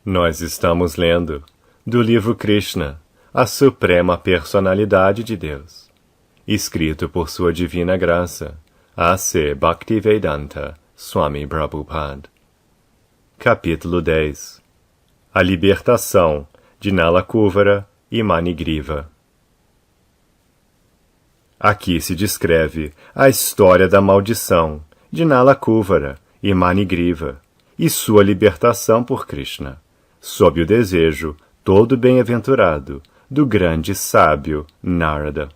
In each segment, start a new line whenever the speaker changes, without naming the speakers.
Nós estamos lendo do livro Krishna, a Suprema Personalidade de Deus, escrito por Sua Divina Graça, A.C. Bhaktivedanta Swami Prabhupada. Capítulo 10. A Libertação de Nalakuvara e Manigriva. Aqui se descreve a história da maldição de Nalakuvara e Manigriva e sua libertação por Krishna, sob o desejo todo bem-aventurado do grande sábio Narada.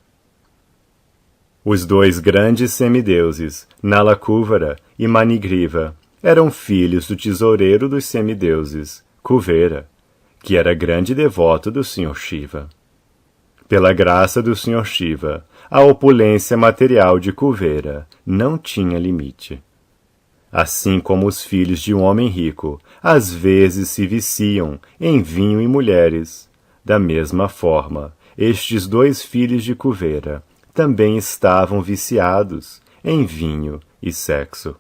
Os dois grandes semideuses, Nalakuvara e Manigriva, eram filhos do tesoureiro dos semideuses, Kuvera, que era grande devoto do Sr. Shiva. Pela graça do Sr. Shiva, a opulência material de Kuvera não tinha limite. Assim como os filhos de um homem rico às vezes se viciam em vinho e mulheres, da mesma forma, estes dois filhos de Kuvera também estavam viciados em vinho e sexo.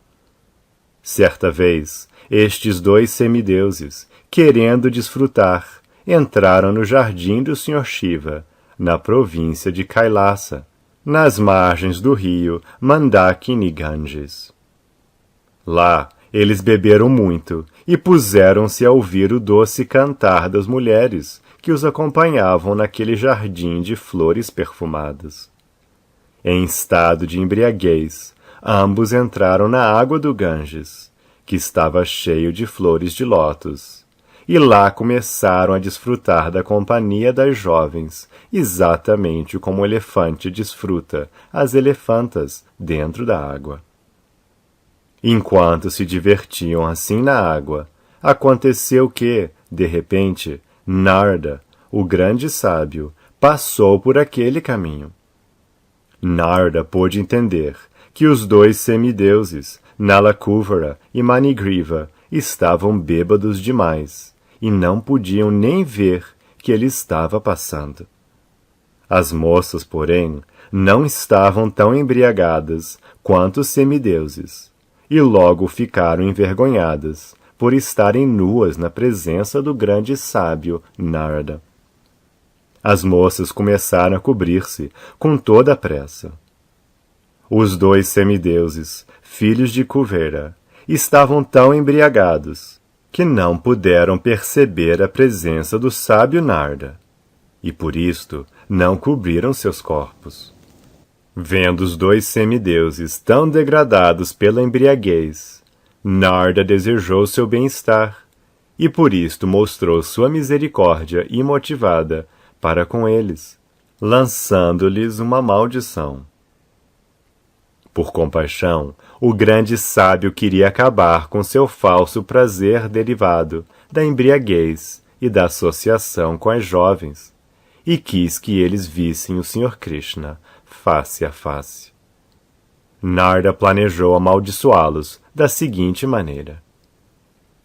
Certa vez, estes dois semideuses, querendo desfrutar, entraram no jardim do Sr. Shiva, na província de Kailasa, nas margens do rio Mandakini Ganges. Lá, eles beberam muito e puseram-se a ouvir o doce cantar das mulheres que os acompanhavam naquele jardim de flores perfumadas. Em estado de embriaguez, ambos entraram na água do Ganges, que estava cheio de flores de lótus, e lá começaram a desfrutar da companhia das jovens, exatamente como o elefante desfruta as elefantas dentro da água. Enquanto se divertiam assim na água, aconteceu que, de repente, Narada, o grande sábio, passou por aquele caminho. Narada pôde entender que os dois semideuses, Nalakuvara e Manigriva, estavam bêbados demais e não podiam nem ver que ele estava passando. As moças, porém, não estavam tão embriagadas quanto os semideuses, e logo ficaram envergonhadas por estarem nuas na presença do grande sábio Narada. As moças começaram a cobrir-se com toda a pressa. Os dois semideuses, filhos de Kuvera, estavam tão embriagados que não puderam perceber a presença do sábio Narada, e por isto não cobriram seus corpos. Vendo os dois semideuses tão degradados pela embriaguez, Narada desejou seu bem-estar, e por isto mostrou sua misericórdia imotivada para com eles, lançando-lhes uma maldição. Por compaixão, o grande sábio queria acabar com seu falso prazer derivado da embriaguez e da associação com as jovens, e quis que eles vissem o Sr. Krishna face a face. Narada planejou amaldiçoá-los da seguinte maneira.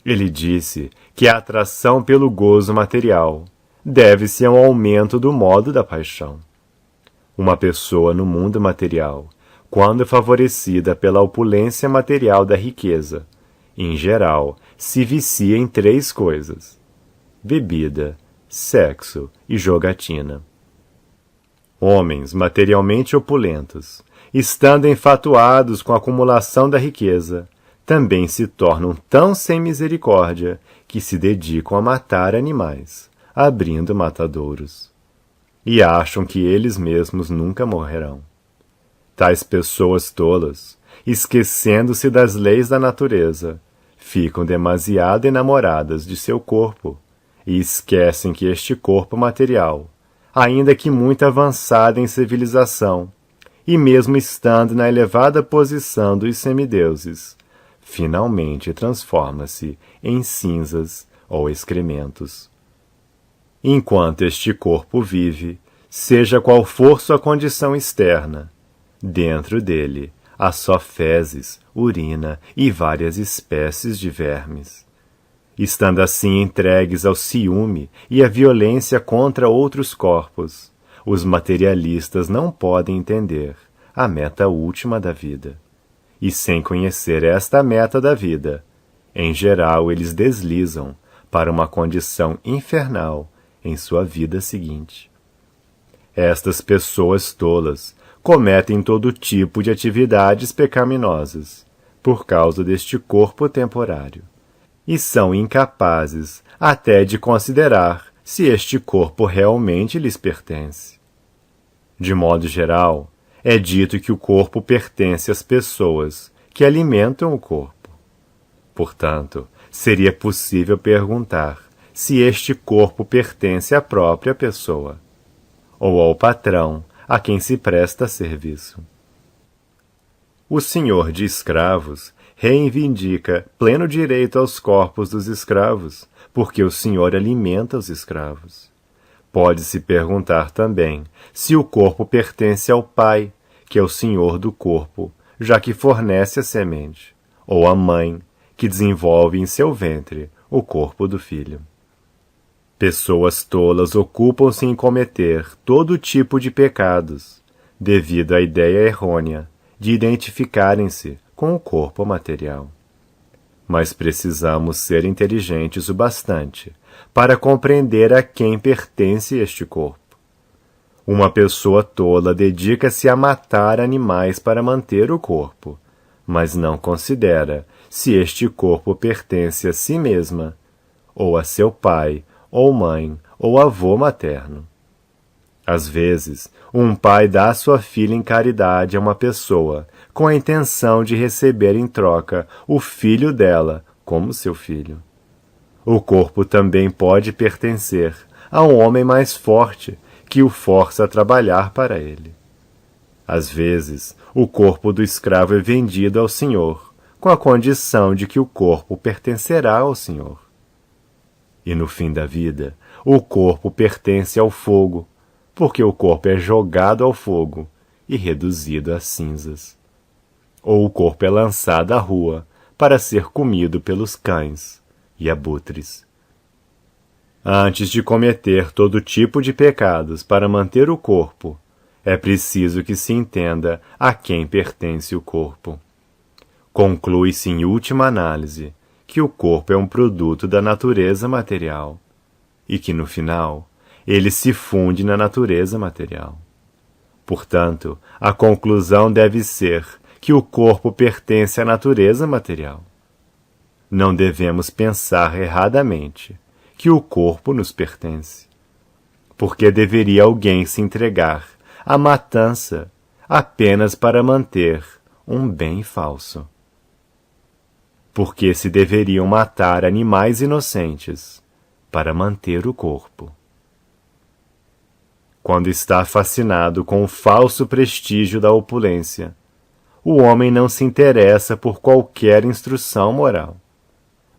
Ele disse que a atração pelo gozo material deve-se ao aumento do modo da paixão. Uma pessoa no mundo material, quando favorecida pela opulência material da riqueza, em geral, se vicia em três coisas: bebida, sexo e jogatina. Homens materialmente opulentos, estando enfatuados com a acumulação da riqueza, também se tornam tão sem misericórdia que se dedicam a matar animais, abrindo matadouros, e acham que eles mesmos nunca morrerão. Tais pessoas tolas, esquecendo-se das leis da natureza, ficam demasiado enamoradas de seu corpo e esquecem que este corpo material, ainda que muito avançado em civilização, e mesmo estando na elevada posição dos semideuses, finalmente transforma-se em cinzas ou excrementos. Enquanto este corpo vive, seja qual for sua condição externa, dentro dele há só fezes, urina e várias espécies de vermes. Estando assim entregues ao ciúme e à violência contra outros corpos, os materialistas não podem entender a meta última da vida. E sem conhecer esta meta da vida, em geral eles deslizam para uma condição infernal em sua vida seguinte. Estas pessoas tolas cometem todo tipo de atividades pecaminosas por causa deste corpo temporário, e são incapazes até de considerar se este corpo realmente lhes pertence. De modo geral, é dito que o corpo pertence às pessoas que alimentam o corpo. Portanto, seria possível perguntar se este corpo pertence à própria pessoa, ou ao patrão a quem se presta serviço. O senhor de escravos reivindica pleno direito aos corpos dos escravos, porque o senhor alimenta os escravos. Pode-se perguntar também se o corpo pertence ao pai, que é o senhor do corpo, já que fornece a semente, ou à mãe, que desenvolve em seu ventre o corpo do filho. Pessoas tolas ocupam-se em cometer todo tipo de pecados, devido à ideia errônea de identificarem-se com o corpo material. Mas precisamos ser inteligentes o bastante para compreender a quem pertence este corpo. Uma pessoa tola dedica-se a matar animais para manter o corpo, mas não considera se este corpo pertence a si mesma, ou a seu pai, ou mãe, ou avô materno. Às vezes, um pai dá sua filha em caridade a uma pessoa com a intenção de receber em troca o filho dela como seu filho. O corpo também pode pertencer a um homem mais forte que o força a trabalhar para ele. Às vezes, o corpo do escravo é vendido ao senhor, com a condição de que o corpo pertencerá ao senhor. E no fim da vida, o corpo pertence ao fogo, porque o corpo é jogado ao fogo e reduzido a cinzas. Ou o corpo é lançado à rua para ser comido pelos cães e abutres. Antes de cometer todo tipo de pecados para manter o corpo, é preciso que se entenda a quem pertence o corpo. Conclui-se em última análise que o corpo é um produto da natureza material e que, no final, ele se funde na natureza material. Portanto, a conclusão deve ser que o corpo pertence à natureza material. Não devemos pensar erradamente que o corpo nos pertence, porque deveria alguém se entregar à matança apenas para manter um bem falso. Porque se deveriam matar animais inocentes para manter o corpo. Quando está fascinado com o falso prestígio da opulência, o homem não se interessa por qualquer instrução moral,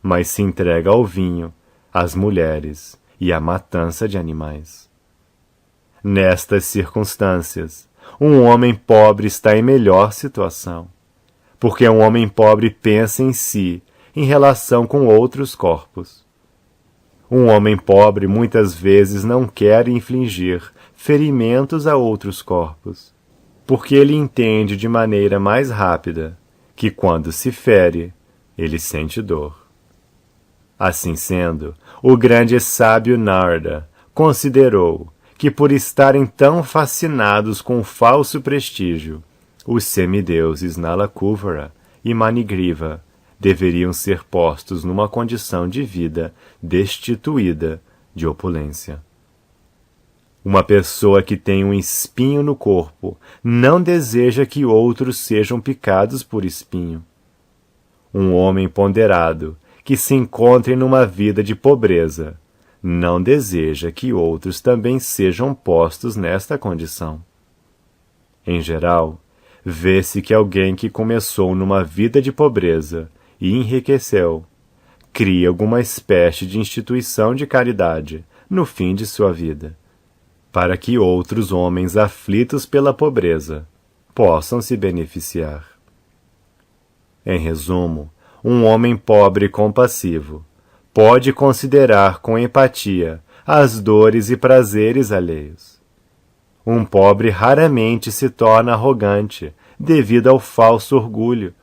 mas se entrega ao vinho, às mulheres e à matança de animais. Nestas circunstâncias, um homem pobre está em melhor situação, porque um homem pobre pensa em si em relação com outros corpos. Um homem pobre muitas vezes não quer infligir ferimentos a outros corpos, porque ele entende de maneira mais rápida que quando se fere, ele sente dor. Assim sendo, o grande sábio Narda considerou que por estarem tão fascinados com o falso prestígio, os semideuses Nalakuvara e Manigriva deveriam ser postos numa condição de vida destituída de opulência. Uma pessoa que tem um espinho no corpo não deseja que outros sejam picados por espinho. Um homem ponderado que se encontre numa vida de pobreza não deseja que outros também sejam postos nesta condição. Em geral, vê-se que alguém que começou numa vida de pobreza e enriqueceu, cria alguma espécie de instituição de caridade no fim de sua vida, para que outros homens aflitos pela pobreza possam se beneficiar. Em resumo, um homem pobre e compassivo pode considerar com empatia as dores e prazeres alheios. Um pobre raramente se torna arrogante devido ao falso orgulho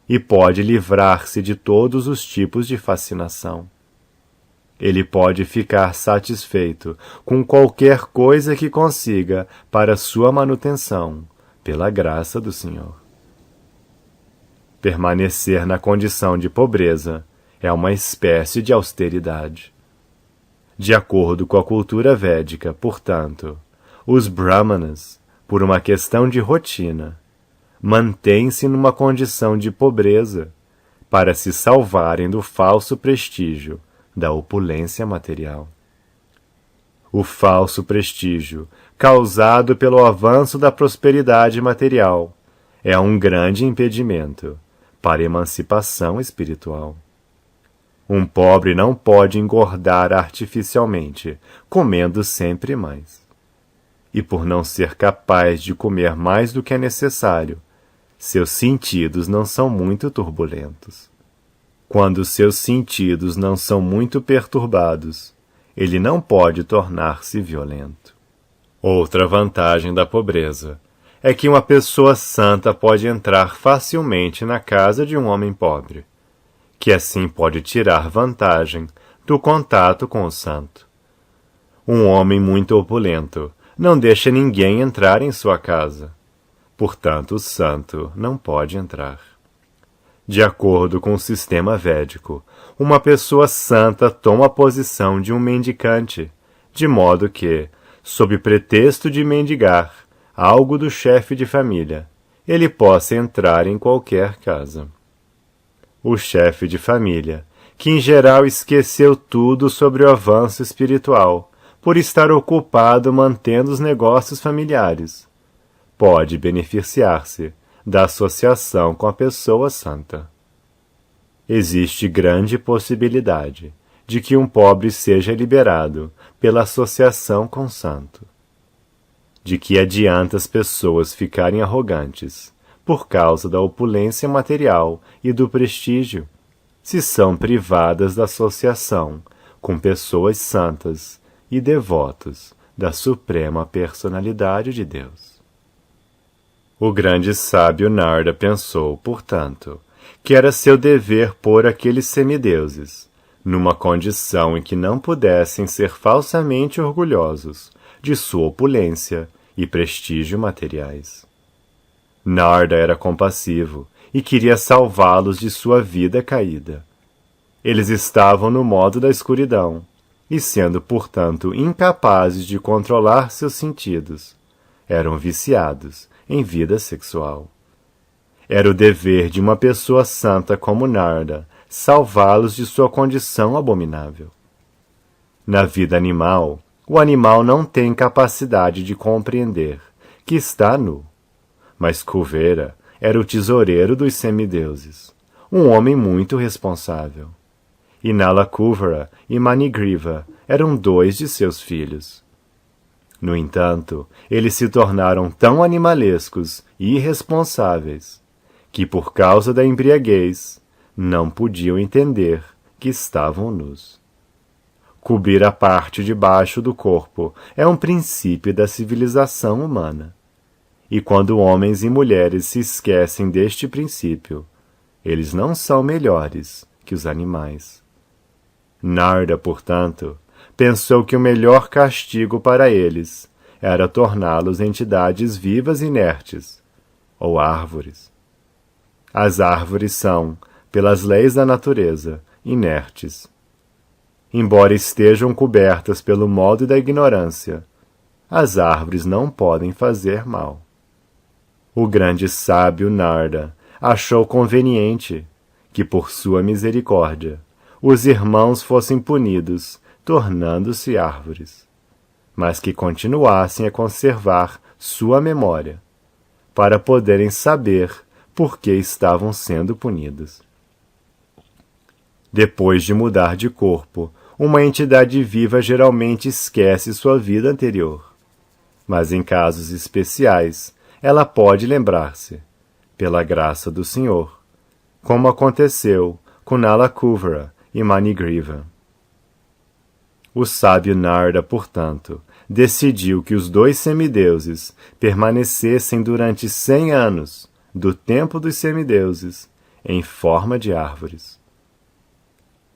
e pode livrar-se de todos os tipos de fascinação. ele pode ficar satisfeito com qualquer coisa que consiga para sua manutenção, pela graça do Senhor. Permanecer na condição de pobreza é uma espécie de austeridade. De acordo com a cultura védica, portanto, os brahmanas, por uma questão de rotina, mantêm-se numa condição de pobreza para se salvarem do falso prestígio da opulência material. O falso prestígio, causado pelo avanço da prosperidade material, é um grande impedimento para a emancipação espiritual. Um pobre não pode engordar artificialmente, comendo sempre mais. E por não ser capaz de comer mais do que é necessário, seus sentidos não são muito turbulentos. Quando seus sentidos não são muito perturbados, ele não pode tornar-se violento. Outra vantagem da pobreza é que uma pessoa santa pode entrar facilmente na casa de um homem pobre, que assim pode tirar vantagem do contato com o santo. Um homem muito opulento não deixa ninguém entrar em sua casa, portanto o santo não pode entrar. De acordo com o sistema védico, uma pessoa santa toma a posição de um mendicante, de modo que, sob pretexto de mendigar algo do chefe de família, ele possa entrar em qualquer casa. O chefe de família, que em geral esqueceu tudo sobre o avanço espiritual, por estar ocupado mantendo os negócios familiares, pode beneficiar-se da associação com a pessoa santa. Existe grande possibilidade de que um pobre seja liberado pela associação com o santo. De que adianta as pessoas ficarem arrogantes por causa da opulência material e do prestígio, se são privadas da associação com pessoas santas e devotos da Suprema Personalidade de Deus. O grande sábio Narda pensou, portanto, que era seu dever pôr aqueles semideuses numa condição em que não pudessem ser falsamente orgulhosos de sua opulência e prestígio materiais. Narda era compassivo e queria salvá-los de sua vida caída. Eles estavam no modo da escuridão e, sendo, portanto, incapazes de controlar seus sentidos, eram viciados em vida sexual. Era o dever de uma pessoa santa como Narda salvá-los de sua condição abominável. Na vida animal, o animal não tem capacidade de compreender que está nu, mas Kuvera era o tesoureiro dos semideuses, um homem muito responsável. E Nala Kuvera e Manigriva eram dois de seus filhos. No entanto, eles se tornaram tão animalescos e irresponsáveis que, por causa da embriaguez, não podiam entender que estavam nus. Cobrir a parte de baixo do corpo é um princípio da civilização humana. E quando homens e mulheres se esquecem deste princípio, eles não são melhores que os animais. Narda, portanto, pensou que o melhor castigo para eles era torná-los entidades vivas inertes, ou árvores. As árvores são, pelas leis da natureza, inertes. Embora estejam cobertas pelo modo da ignorância, as árvores não podem fazer mal. O grande sábio Narda achou conveniente que, por sua misericórdia, os irmãos fossem punidos, tornando-se árvores, mas que continuassem a conservar sua memória, para poderem saber por que estavam sendo punidos. Depois de mudar de corpo, uma entidade viva geralmente esquece sua vida anterior, mas em casos especiais, ela pode lembrar-se, pela graça do Senhor, como aconteceu com Nala Kuvera e Manigriva. O sábio Narda, portanto, decidiu que os dois semideuses permanecessem durante 100 anos, do tempo dos semideuses, em forma de árvores.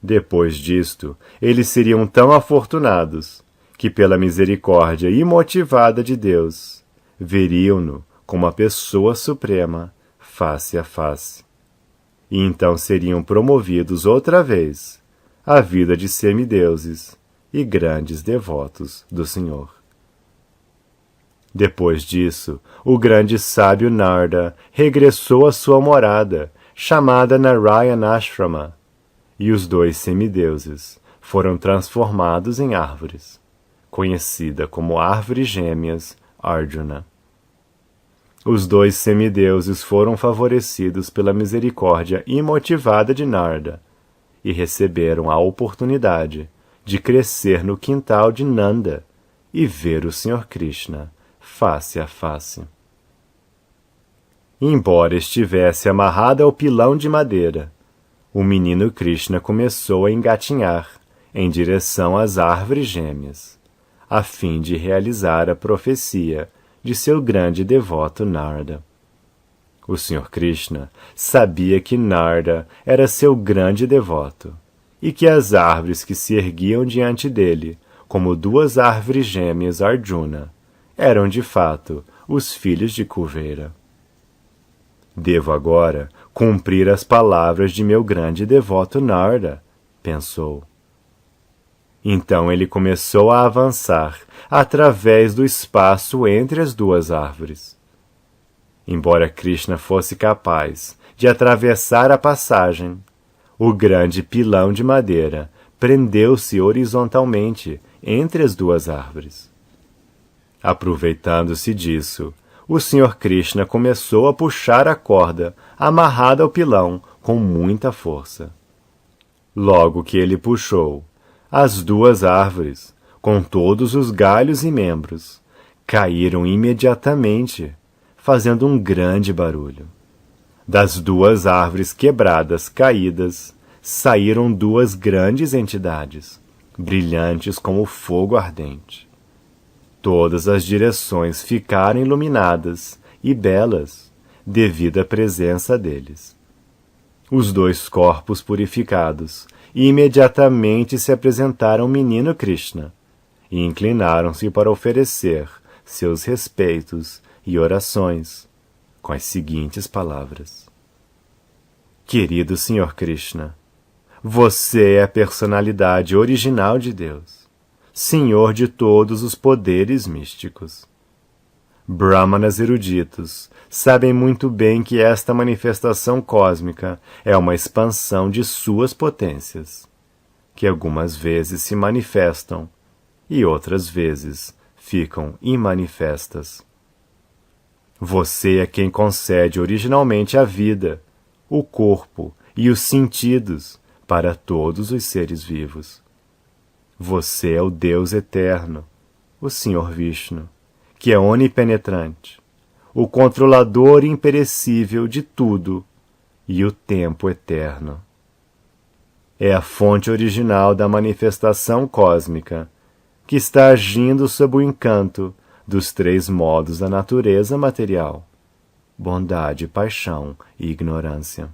Depois disto, eles seriam tão afortunados que, pela misericórdia imotivada de Deus, veriam-no como a pessoa suprema, face a face. E então seriam promovidos outra vez à vida de semideuses e grandes devotos do Senhor. Depois disso, o grande sábio Narda regressou à sua morada, chamada Narayana Ashrama, e os dois semideuses foram transformados em árvores, conhecida como árvores gêmeas Arjuna. Os dois semideuses foram favorecidos pela misericórdia imotivada de Narda e receberam a oportunidade de crescer no quintal de Nanda e ver o Sr. Krishna face a face. Embora estivesse amarrado ao pilão de madeira, o menino Krishna começou a engatinhar em direção às árvores gêmeas, a fim de realizar a profecia de seu grande devoto Narda. O Sr. Krishna sabia que Narda era seu grande devoto e que as árvores que se erguiam diante dele, como duas árvores gêmeas Arjuna, eram de fato os filhos de Kuvera. Devo agora cumprir as palavras de meu grande devoto Narda, pensou. Então ele começou a avançar através do espaço entre as duas árvores. Embora Krishna fosse capaz de atravessar a passagem, o grande pilão de madeira prendeu-se horizontalmente entre as duas árvores. Aproveitando-se disso, o Sr. Krishna começou a puxar a corda amarrada ao pilão com muita força. Logo que ele puxou, as duas árvores, com todos os galhos e membros, caíram imediatamente, fazendo um grande barulho. Das duas árvores quebradas caídas, saíram duas grandes entidades, brilhantes como fogo ardente. Todas as direções ficaram iluminadas e belas devido à presença deles. Os dois corpos purificados imediatamente se apresentaram ao menino Krishna e inclinaram-se para oferecer seus respeitos e orações, com as seguintes palavras: Querido Sr. Krishna, você é a personalidade original de Deus, Senhor de todos os poderes místicos. Brahmanas eruditos sabem muito bem que esta manifestação cósmica é uma expansão de suas potências, que algumas vezes se manifestam e outras vezes ficam imanifestas. Você é quem concede originalmente a vida, o corpo e os sentidos para todos os seres vivos. Você é o Deus eterno, o Sr. Vishnu, que é onipenetrante, o controlador imperecível de tudo e o tempo eterno. É a fonte original da manifestação cósmica, que está agindo sob o encanto dos três modos da natureza material: bondade, paixão e ignorância.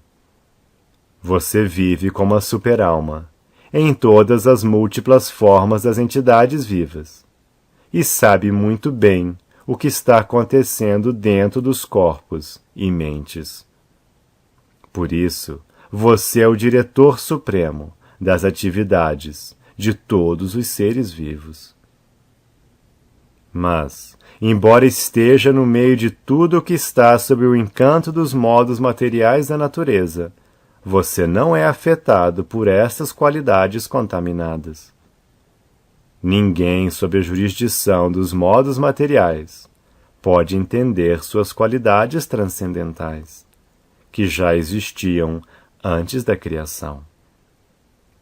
Você vive como a superalma, em todas as múltiplas formas das entidades vivas, e sabe muito bem o que está acontecendo dentro dos corpos e mentes. Por isso, você é o diretor supremo das atividades de todos os seres vivos. Mas, embora esteja no meio de tudo o que está sob o encanto dos modos materiais da natureza, você não é afetado por estas qualidades contaminadas. Ninguém sob a jurisdição dos modos materiais pode entender suas qualidades transcendentais, que já existiam antes da criação.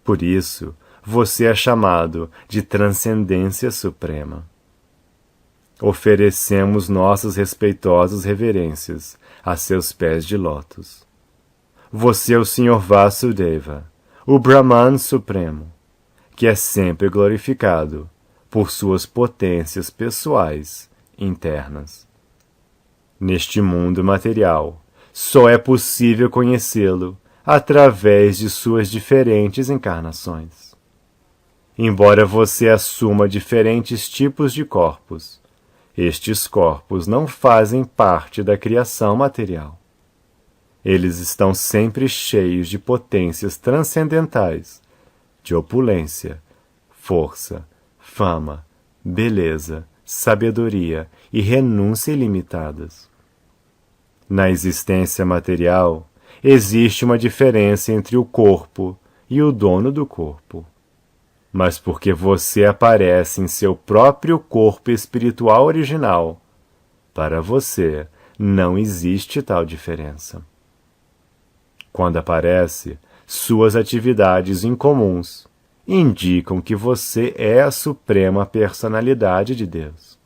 Por isso, você é chamado de Transcendência Suprema. Oferecemos nossas respeitosas reverências a seus pés de lótus. Você é o Sr. Vasudeva, o Brahman Supremo, que é sempre glorificado por suas potências pessoais internas. Neste mundo material, só é possível conhecê-lo através de suas diferentes encarnações. Embora você assuma diferentes tipos de corpos, estes corpos não fazem parte da criação material. Eles estão sempre cheios de potências transcendentais, de opulência, força, fama, beleza, sabedoria e renúncia ilimitadas. Na existência material, existe uma diferença entre o corpo e o dono do corpo. Mas porque você aparece em seu próprio corpo espiritual original, para você não existe tal diferença. Quando aparece, suas atividades incomuns indicam que você é a suprema personalidade de Deus.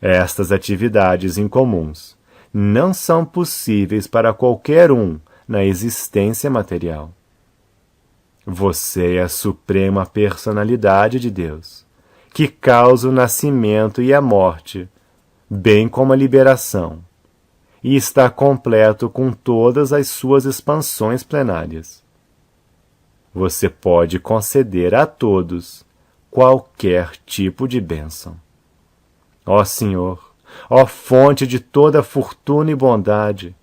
Estas atividades incomuns não são possíveis para qualquer um na existência material. Você é a suprema personalidade de Deus, que causa o nascimento e a morte, bem como a liberação, e está completo com todas as suas expansões plenárias. Você pode conceder a todos qualquer tipo de bênção. Ó Senhor, ó fonte de toda fortuna e bondade,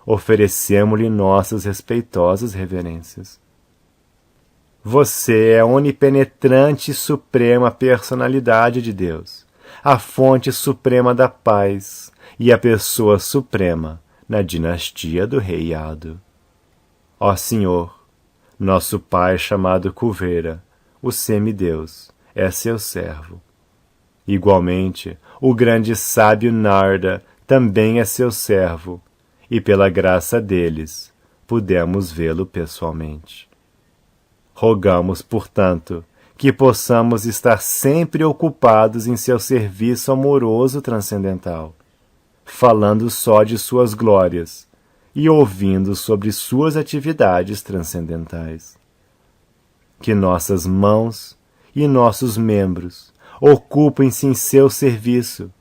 oferecemos-lhe nossas respeitosas reverências. Você é a onipenetrante e suprema personalidade de Deus, a fonte suprema da paz e a pessoa suprema na dinastia do rei Ado. Ó Senhor, nosso pai chamado Kuvera, o semideus, é seu servo. Igualmente, o grande sábio Narda também é seu servo, e pela graça deles, pudemos vê-lo pessoalmente. Rogamos, portanto, que possamos estar sempre ocupados em seu serviço amoroso transcendental, falando só de suas glórias e ouvindo sobre suas atividades transcendentais. Que nossas mãos e nossos membros ocupem-se em seu serviço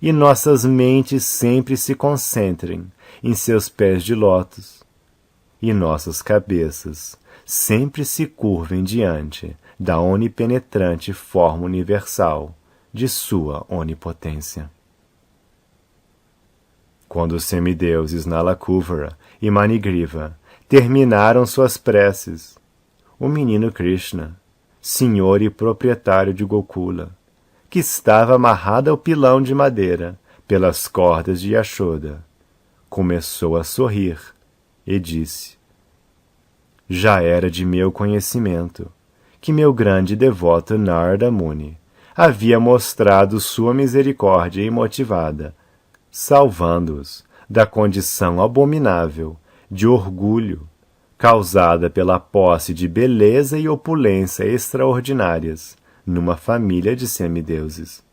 e nossas mentes sempre se concentrem em seus pés de lótus e nossas cabeças sempre se curvem diante da onipenetrante forma universal de sua onipotência. Quando os semideuses Nalakuvara e Manigriva terminaram suas preces, o menino Krishna, senhor e proprietário de Gokula, que estava amarrado ao pilão de madeira pelas cordas de Yashoda, começou a sorrir e disse: já era de meu conhecimento que meu grande devoto Narada Muni havia mostrado sua misericórdia imotivada, salvando-os da condição abominável de orgulho causada pela posse de beleza e opulência extraordinárias numa família de semideuses.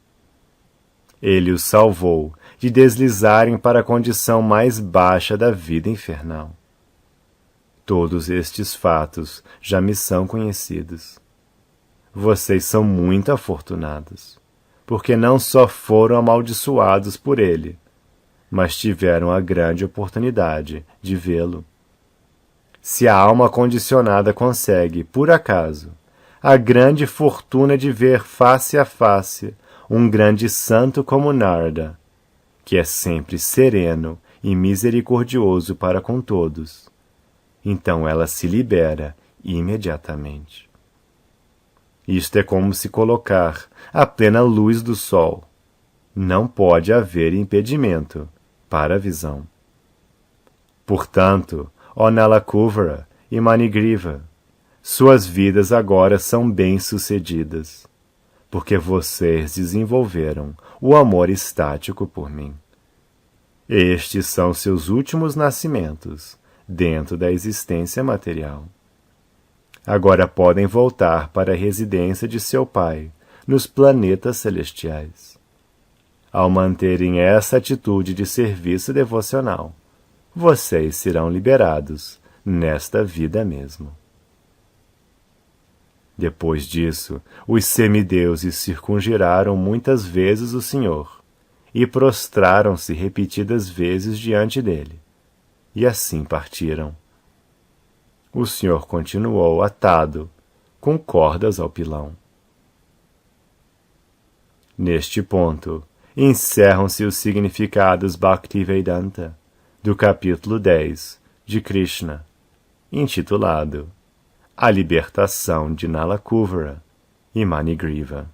Ele os salvou de deslizarem para a condição mais baixa da vida infernal. Todos estes fatos já me são conhecidos. Vocês são muito afortunados, porque não só foram amaldiçoados por ele, mas tiveram a grande oportunidade de vê-lo. Se a alma condicionada consegue, por acaso, a grande fortuna de ver face a face um grande santo como Narada, que é sempre sereno e misericordioso para com todos, então ela se libera imediatamente. Isto é como se colocar à plena luz do sol. Não pode haver impedimento para a visão. Portanto, ó Nalakuvara e Manigriva, suas vidas agora são bem-sucedidas, porque vocês desenvolveram o amor estático por mim. Estes são seus últimos nascimentos dentro da existência material. Agora podem voltar para a residência de seu pai, nos planetas celestiais. Ao manterem essa atitude de serviço devocional, vocês serão liberados nesta vida mesmo. Depois disso, os semideuses circunjiraram muitas vezes o Senhor e prostraram-se repetidas vezes diante dele, e assim partiram. O senhor continuou atado, com cordas ao pilão. Neste ponto, encerram-se os significados Bhaktivedanta do capítulo 10 de Krishna, intitulado A Libertação de Nalakuvara e Manigriva.